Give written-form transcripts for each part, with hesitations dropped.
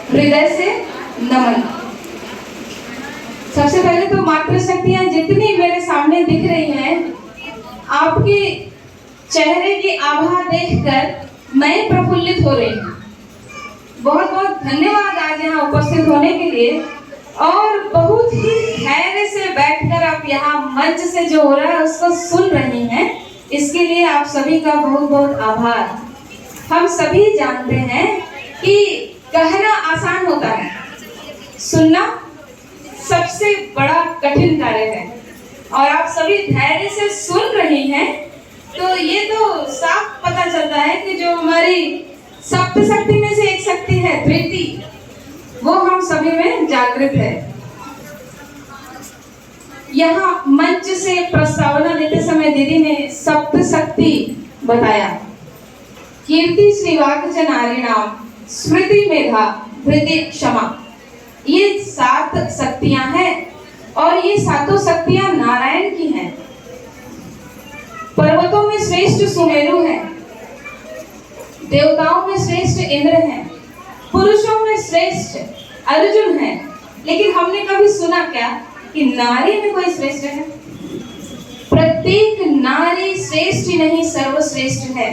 हृदय से नमन। सबसे पहले तो मातृशक्तियां जितनी मेरे सामने दिख रही हैं, आपके चेहरे की आभा देखकर मैं प्रफुल्लित हो रही हूँ। बहुत बहुत धन्यवाद आज यहाँ उपस्थित होने के लिए, और बहुत ही धैर्य से बैठकर आप यहाँ मंच से जो हो रहा है उसको सुन रही हैं, इसके लिए आप सभी का बहुत बहुत आभार। हम सभी जानते हैं कि कहना आसान होता है, सुनना सबसे बड़ा कठिन कार्य है, और आप सभी धैर्य से सुन रही हैं, तो ये तो साफ पता चलता है कि जो हमारी सप्त शक्ति में से एक शक्ति है धृति, वो हम सभी में जागृत है। यहाँ मंच से प्रस्तावना देते समय दीदी ने सप्त शक्ति बताया। कीर्ति श्रीवाक च नारीणाम, स्मृति मेधा, धृति क्षमा, ये 7 शक्तियां हैं, और ये 7 शक्तियां नारायण की हैं। पर्वतों में श्रेष्ठ सुमेरु है, देवताओं में श्रेष्ठ इंद्र है, पुरुषों में श्रेष्ठ अर्जुन है, लेकिन हमने कभी सुना क्या कि नारी में कोई श्रेष्ठ है? प्रत्येक नारी श्रेष्ठ ही नहीं सर्वश्रेष्ठ है।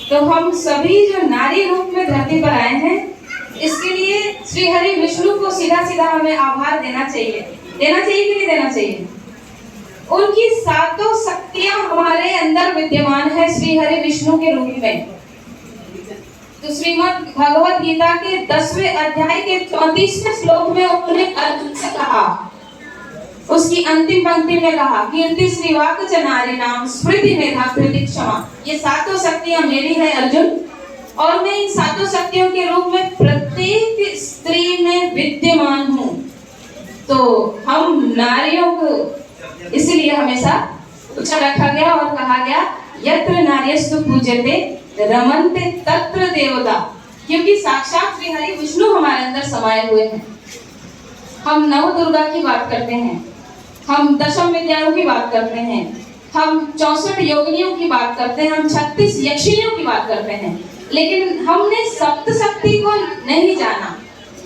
तो हम सभी जो नारी रूप में धरती पर आए हैं, इसके लिए श्री हरि विष्णु को सीधा सीधा हमें आभार देना चाहिए। देना चाहिए कि नहीं देना चाहिए? उनकी 7 शक्तियां हमारे अंदर विद्यमान है श्री हरि विष्णु के रूप में। तो श्रीमद् भगवत गीता के 10वें अध्याय के 34वें श्लोक में उन्होंने अर्जुन से कहा, उसकी अंतिम पंक्ति में कहा, कीर्ति श्रीवाक च नारीणाम, स्मृति मेधा, धृति क्षमा, ये 7 शक्तियां मेरी है अर्जुन, और मैं इन 7 शक्तियों के रूप में प्रत्येक स्त्री में विद्यमान हूँ। तो हम नारियों को इसलिए हमेशा ऊंचा रखा गया और कहा गया, यत्र नार्यस्तु पूज्यते रमन्ते तत्र देवता, क्योंकि साक्षात श्री हरि विष्णु हमारे अंदर समाये हुए हैं। हम नव दुर्गा की बात करते हैं, हम दशम विद्याओं की बात करते हैं, हम 64 योगिनियों की बात करते हैं, हम 36 यक्षिणियों की बात करते हैं, लेकिन हमने सप्तशक्ति को नहीं जाना।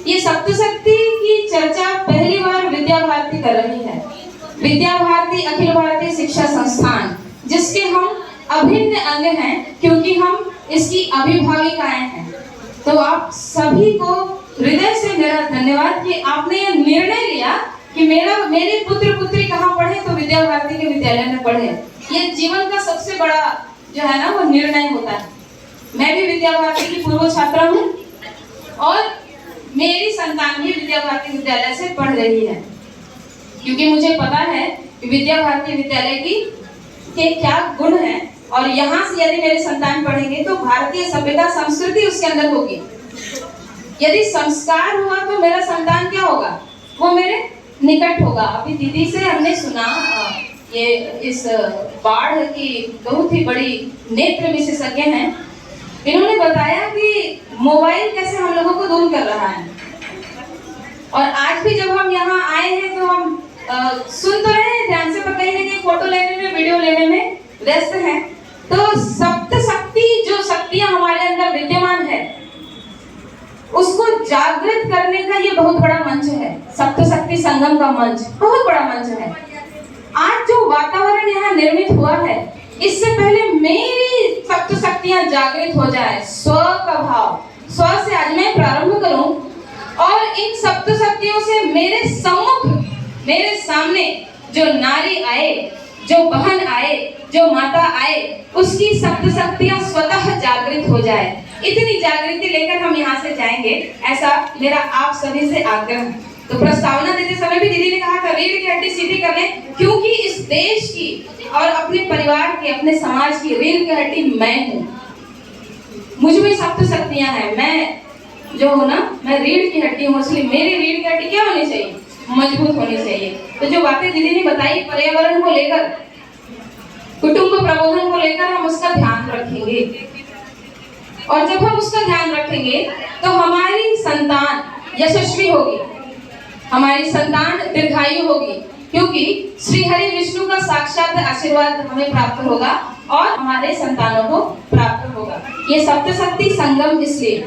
ये सप्तशक्ति की चर्चा पहली बार विद्या भारती कर रही है। विद्या भारती अखिल भारतीय शिक्षा संस्थान, जिसके हम अभिन्न अंग हैं, क्योंकि हम इसकी अभिभाविकाएं हैं। तो आप सभी को हृदय से मेरा धन्यवाद कि आपने ये निर्णय लिया कि मेरे पुत्र पुत्री कहाँ पढ़े, तो विद्या भारती के विद्यालय में पढ़े। ये जीवन का सबसे बड़ा जो है ना वो निर्णय होता है। मैं भी विद्या भारती की पूर्व छात्रा हूँ, और मेरी संतान भी विद्या भारती विद्यालय से पढ़ रही है, क्योंकि मुझे पता है कि विद्या भारती विद्यालय के क्या गुण हैं, और यहाँ से यदि मेरे संतान पढ़ेंगे तो भारतीय सभ्यता संस्कृति उसके अंदर होगी। यदि संस्कार हुआ तो मेरा संतान क्या होगा? वो मेरे निकट होगा। अभी दीदी से हमने सुना, ये इस बाढ़ की बहुत ही बड़ी नेत्र विशेषज्ञ हैं, इन्होंने बताया कि मोबाइल कैसे हम लोगों को दूर कर रहा है। और आज भी जब हम यहाँ आए हैं तो हम सुन तो रहे हैं ध्यान से, पर कहीं ना कहीं फोटो लेने में, वीडियो लेने में व्यस्त हैं। तो सप्त शक्ति जो शक्तियां हमारे अंदर विद्यमान है, उसको जागृत करने का ये बहुत बड़ा मंच है। सप्त शक्ति संगम का मंच बहुत बड़ा मंच है। आज जो वातावरण यहाँ निर्मित हुआ है, इससे पहले मेरी सप्त शक्तियां जागृत हो जाए, स्व का भाव, स्व से आज मैं प्रारंभ करूं, और इन सप्त शक्तियों से मेरे सम्मुख, मेरे सामने जो नारी आए, जो बहन आए, जो माता आए, उसकी सप्त शक्तियां स्वतः जागृत हो जाए। इतनी जागृति लेकर हम यहाँ से जाएंगे, ऐसा मेरा आप सभी से आग्रह है। तो प्रस्तावना देते समय भी दीदी ने कहा था रीढ़ की हड्डी सीधी कर लें, क्योंकि इस देश की और अपने परिवार की, अपने समाज की रीढ़ की हड्डी मैं हूँ। मुझ में सप्त शक्तियां हैं, मैं जो हूँ ना, मैं रीढ़ की हड्डी हूँ, इसलिए मेरी रीढ़ की हड्डी क्या होनी चाहिए? मजबूत होनी चाहिए। तो जो बातें दीदी ने बताई पर्यावरण को लेकर, कुटुंब प्रबोधन को लेकर, हम उसका ध्यान रखेंगे, और जब हम उसका ध्यान रखेंगे तो हमारी संतान यशस्वी होगी, हमारी संतान दीर्घायु होगी, क्योंकि श्री हरि विष्णु का साक्षात आशीर्वाद हमें प्राप्त होगा और हमारे संतानों को प्राप्त होगा। ये सप्तशक्ति संगम इसलिए